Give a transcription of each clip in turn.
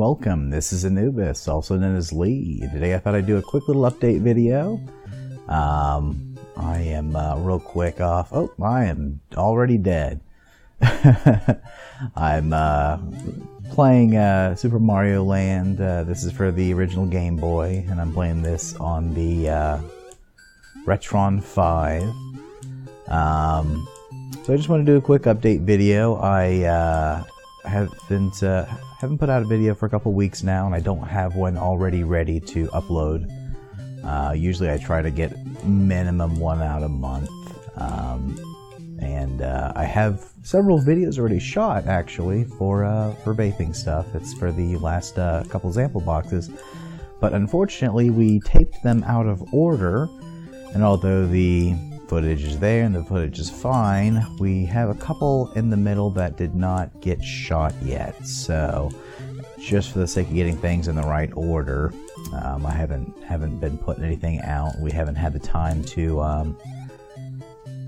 welcome. This is Anubis, also known as Lee. Today I thought I'd do a quick little update video. I am real quick off. Oh, I am already dead. I'm playing Super Mario Land. This is for the original Game Boy, and I'm playing this on the Retron 5. So I just want to do a quick update video. I haven't put out a video for a couple weeks now, and I don't have one already ready to upload. Usually I try to get minimum one out a month. And I have several videos already shot, actually, for vaping stuff. It's for the last couple sample boxes. But unfortunately, we taped them out of order, and although the footage is there and the footage is fine, we have a couple in the middle that did not get shot yet. So just for the sake of getting things in the right order, I haven't been putting anything out. We haven't had the time to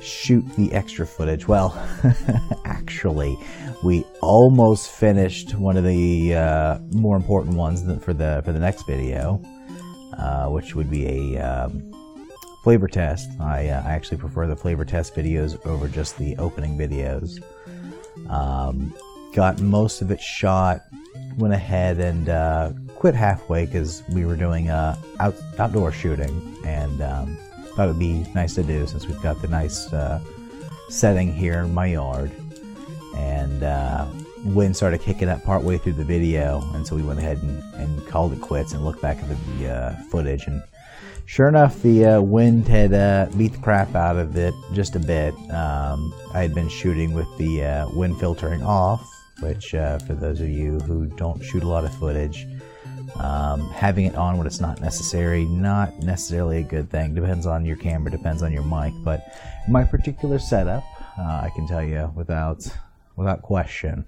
shoot the extra footage. Well, actually, we almost finished one of the more important ones for the next video, which would be a flavor test. I actually prefer the flavor test videos over just the opening videos. Got most of it shot, went ahead and quit halfway because we were doing outdoor shooting, and thought it'd be nice to do since we've got the nice setting here in my yard. And wind started kicking up partway through the video, and so we went ahead and called it quits and looked back at the footage, and sure enough, the wind had beat the crap out of it just a bit. I had been shooting with the wind filtering off, which for those of you who don't shoot a lot of footage, having it on when it's not necessarily a good thing. Depends on your camera, depends on your mic, but my particular setup, I can tell you without question,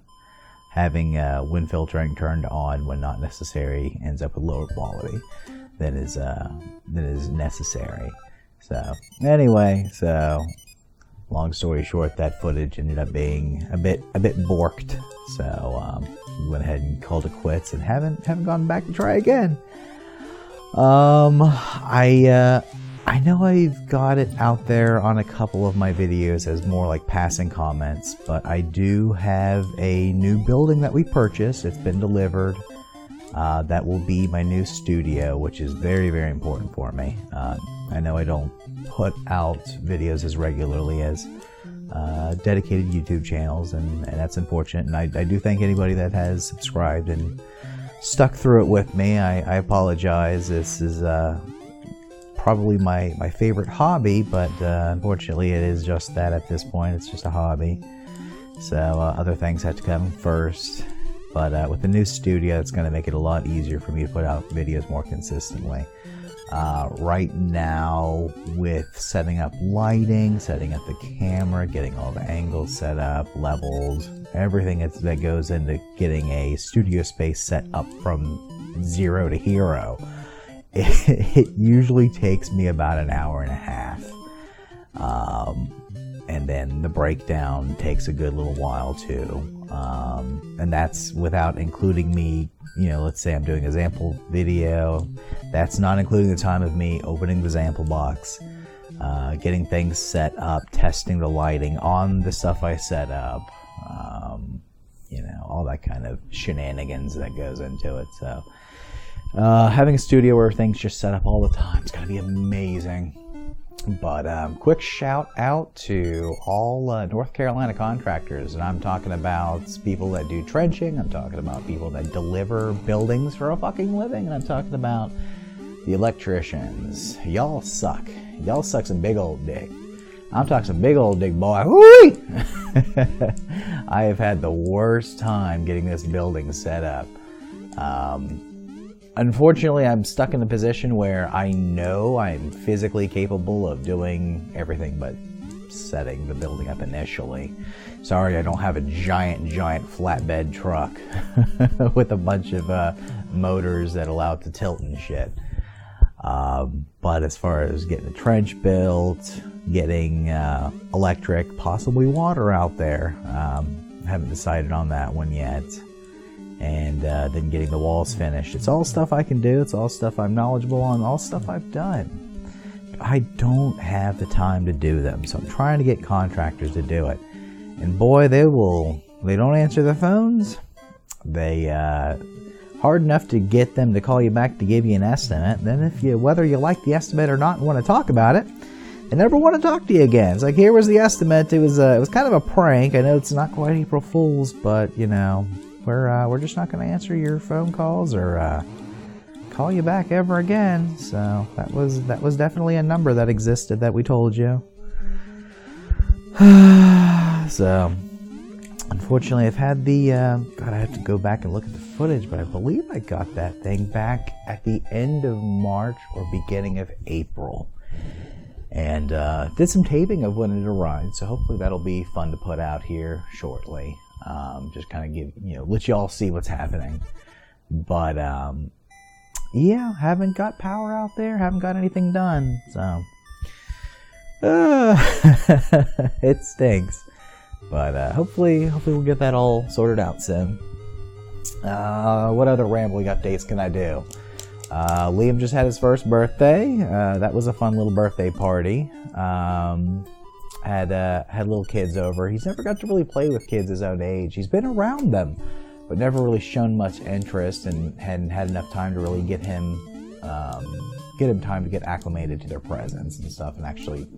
having wind filtering turned on when not necessary ends up with lower quality than is necessary. So anyway, long story short, that footage ended up being a bit borked. So we went ahead and called it quits and haven't gone back to try again. I know I've got it out there on a couple of my videos as more like passing comments, but I do have a new building that we purchased. It's been delivered. That will be my new studio, which is very, very important for me. I know I don't put out videos as regularly as dedicated YouTube channels, and that's unfortunate. And I do thank anybody that has subscribed and stuck through it with me. I apologize. This is probably my favorite hobby, but unfortunately it is just that at this point. It's just a hobby. So other things have to come first. But with the new studio, it's going to make it a lot easier for me to put out videos more consistently. Right now, with setting up lighting, setting up the camera, getting all the angles set up, levels, everything that goes into getting a studio space set up from 0 to hero, it usually takes me about an hour and a half. And then the breakdown takes a good little while too. And that's without including me, let's say I'm doing a sample video. That's not including the time of me opening the sample box, getting things set up, testing the lighting on the stuff I set up, all that kind of shenanigans that goes into it. So having a studio where things just set up all the time is going to be amazing. But quick shout out to all North Carolina contractors, and I'm talking about people that do trenching, I'm talking about people that deliver buildings for a fucking living, and I'm talking about the electricians. Y'all suck. Y'all suck some big old dick. I'm talking some big old dick, boy. Whoo! I have had the worst time getting this building set up. Unfortunately, I'm stuck in a position where I know I'm physically capable of doing everything but setting the building up initially. Sorry, I don't have a giant flatbed truck with a bunch of motors that allow it to tilt and shit. But as far as getting a trench built, getting electric, possibly water out there, haven't decided on that one yet. and then getting the walls finished. It's all stuff I can do. It's all stuff I'm knowledgeable on. All stuff I've done. I don't have the time to do them, so I'm trying to get contractors to do it. And boy, they don't answer the phones. They hard enough to get them to call you back to give you an estimate. Then whether you like the estimate or not and want to talk about it, they never want to talk to you again. It's like, here was the estimate. It was kind of a prank. I know it's not quite April Fool's, but we're just not going to answer your phone calls or call you back ever again. So that was definitely a number that existed that we told you. So unfortunately, I've had I have to go back and look at the footage, but I believe I got that thing back at the end of March or beginning of April. And did some taping of when it arrived, so hopefully that'll be fun to put out here shortly. Just kind of let you all see what's happening. But yeah, haven't got power out there, haven't got anything done, so it stinks. But hopefully we'll get that all sorted out soon. What other rambling updates can I do? Liam just had his first birthday. That was a fun little birthday party. Had little kids over. He's never got to really play with kids his own age. He's been around them, but never really shown much interest, and hadn't had enough time to really get him time to get acclimated to their presence and stuff, and actually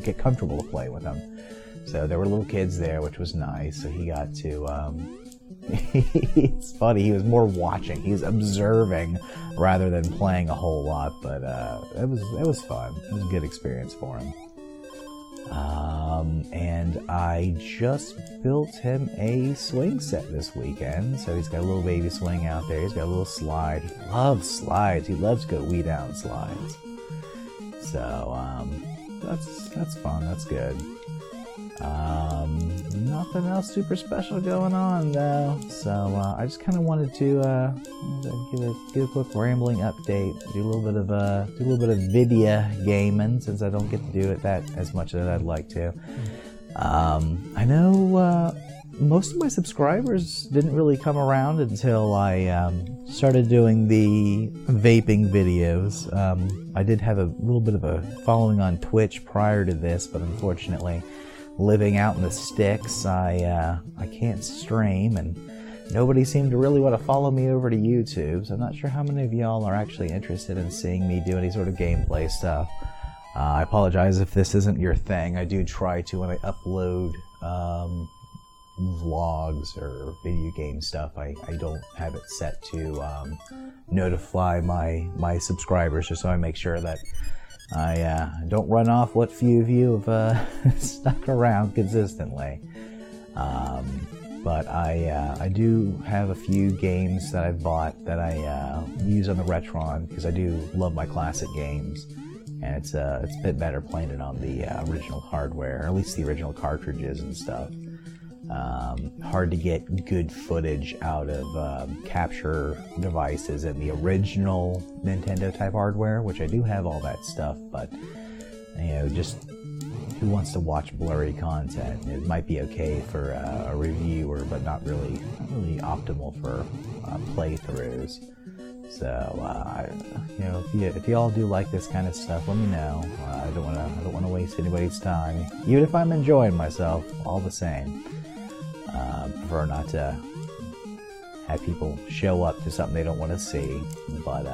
get comfortable to play with them. So there were little kids there, which was nice. So he got to it's funny, he was more watching, he was observing rather than playing a whole lot, but it was fun. It was a good experience for him. And I just built him a swing set this weekend. So he's got a little baby swing out there. He's got a little slide. He loves slides. He loves to go wee down slides. So that's fun. That's good. Nothing else super special going on though. So I just kind of wanted to give a quick rambling update. Do a little bit of video gaming, since I don't get to do it that as much as I'd like to. I know most of my subscribers didn't really come around until I started doing the vaping videos. I did have a little bit of a following on Twitch prior to this, but unfortunately, living out in the sticks, I can't stream, and nobody seemed to really want to follow me over to YouTube, so I'm not sure how many of y'all are actually interested in seeing me do any sort of gameplay stuff. I apologize if this isn't your thing. I do try to, when I upload vlogs or video game stuff, I don't have it set to notify my subscribers, just so I make sure that I don't run off what few of you have stuck around consistently. But I do have a few games that I've bought that I use on the Retron, because I do love my classic games, and it's a bit better playing it on the original hardware, or at least the original cartridges and stuff. Hard to get good footage out of capture devices in the original Nintendo type hardware, which I do have all that stuff, but just who wants to watch blurry content? It might be okay for a reviewer, but not really optimal for playthroughs. So if you all do like this kind of stuff, let me know. I don't want to waste anybody's time, even if I'm enjoying myself. All the same, prefer not to have people show up to something they don't want to see. But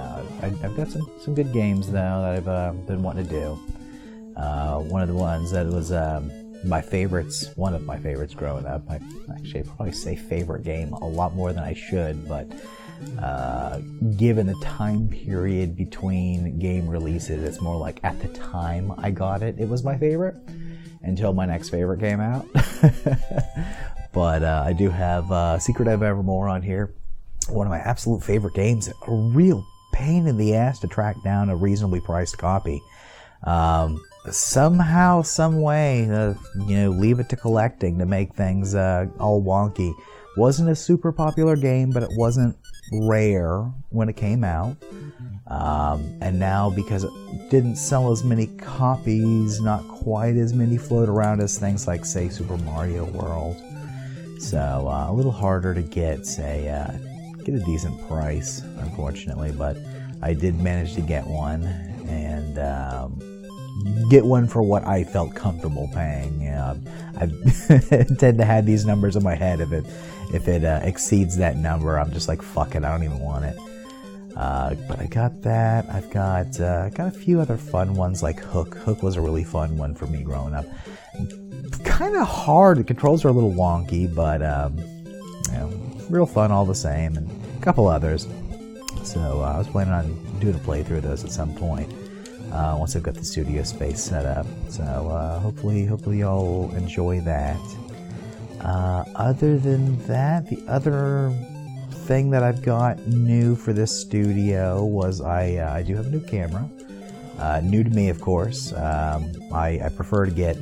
I've got some good games though that I've been wanting to do. One of the ones that was one of my favorites growing up. I probably say favorite game a lot more than I should, but given the time period between game releases, it's more like at the time I got it, it was my favorite until my next favorite came out. But I do have Secret of Evermore on here. One of my absolute favorite games. A real pain in the ass to track down a reasonably priced copy. Somehow, some way, leave it to collecting to make things all wonky. Wasn't a super popular game, but it wasn't rare when it came out. And now, because it didn't sell as many copies, not quite as many float around as things like, say, Super Mario World. So a little harder to get, say, get a decent price, unfortunately, but I did manage to get one, and get one for what I felt comfortable paying. I tend to have these numbers in my head. If it exceeds that number, I'm just like, fuck it, I don't even want it. But I got that. I've got a few other fun ones like Hook. Hook was a really fun one for me growing up. Kind of hard. The controls are a little wonky, but real fun all the same, and a couple others. So I was planning on doing a playthrough of those at some point once I've got the studio space set up. So hopefully y'all enjoy that. Other than that, the other thing that I've got new for this studio was I do have a new camera. New to me, of course. I prefer to get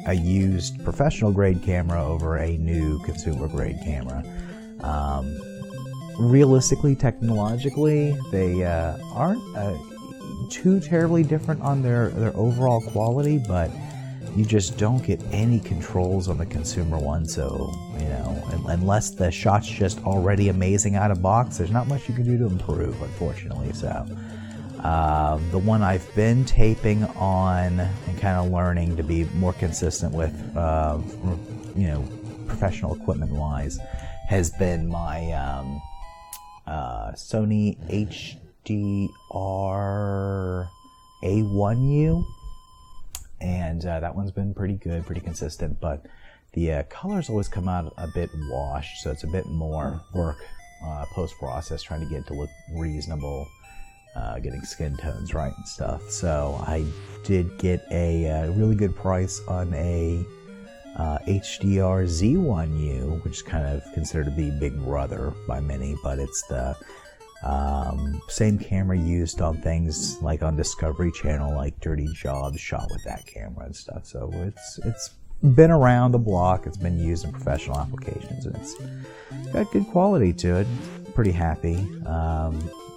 a used professional grade camera over a new consumer grade camera. Realistically, technologically, they aren't too terribly different on their overall quality, but you just don't get any controls on the consumer one. So, unless the shot's just already amazing out of box, there's not much you can do to improve, unfortunately. So the one I've been taping on and kind of learning to be more consistent with, professional equipment wise, has been my Sony HDR A1U, and that one's been pretty good, pretty consistent, but the colors always come out a bit washed, so it's a bit more work post-process trying to get it to look reasonable, getting skin tones right and stuff. So I did get a really good price on a HDR Z1U, which is kind of considered to be Big Brother by many, but it's the same camera used on things like on Discovery Channel, like Dirty Jobs shot with that camera and stuff. So it's been around the block. It's been used in professional applications, and it's got good quality to it. Pretty happy.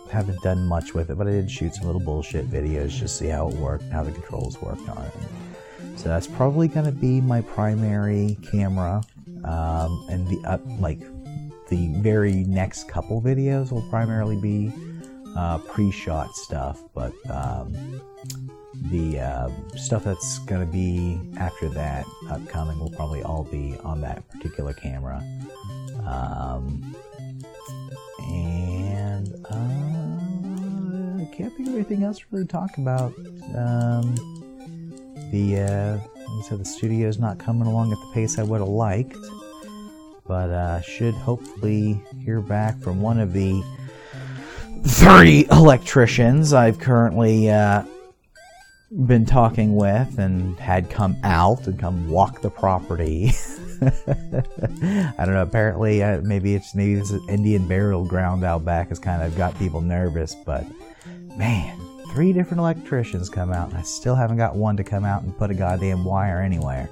Haven't done much with it, but I did shoot some little bullshit videos just to see how it worked and how the controls worked on it. So that's probably going to be my primary camera, and the very next couple videos will primarily be pre-shot stuff, but the stuff that's going to be after that upcoming will probably all be on that particular camera. And I can't think of anything else to really talk about. Like I said, the studio's not coming along at the pace I would have liked, but should hopefully hear back from one of the 3 electricians I've currently been talking with and had come out and come walk the property. I don't know, apparently maybe this Indian burial ground out back has kind of got people nervous, but man, 3 different electricians come out, and I still haven't got one to come out and put a goddamn wire anywhere.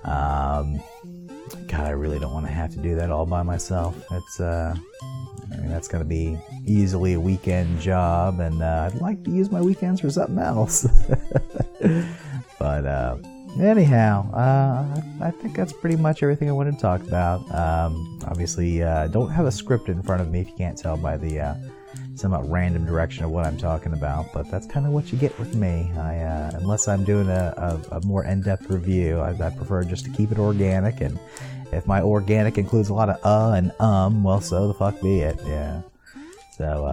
God, I really don't want to have to do that all by myself. It's that's going to be easily a weekend job, and I'd like to use my weekends for something else. But anyhow, I think that's pretty much everything I wanted to talk about. Obviously, don't have a script in front of me if you can't tell by the somewhat random direction of what I'm talking about, but that's kind of what you get with me. Unless I'm doing a more in-depth review, I prefer just to keep it organic, and if my organic includes a lot of and well, so the fuck be it. Yeah. So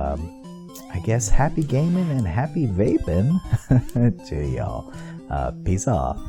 I guess happy gaming and happy vaping to y'all. Peace off.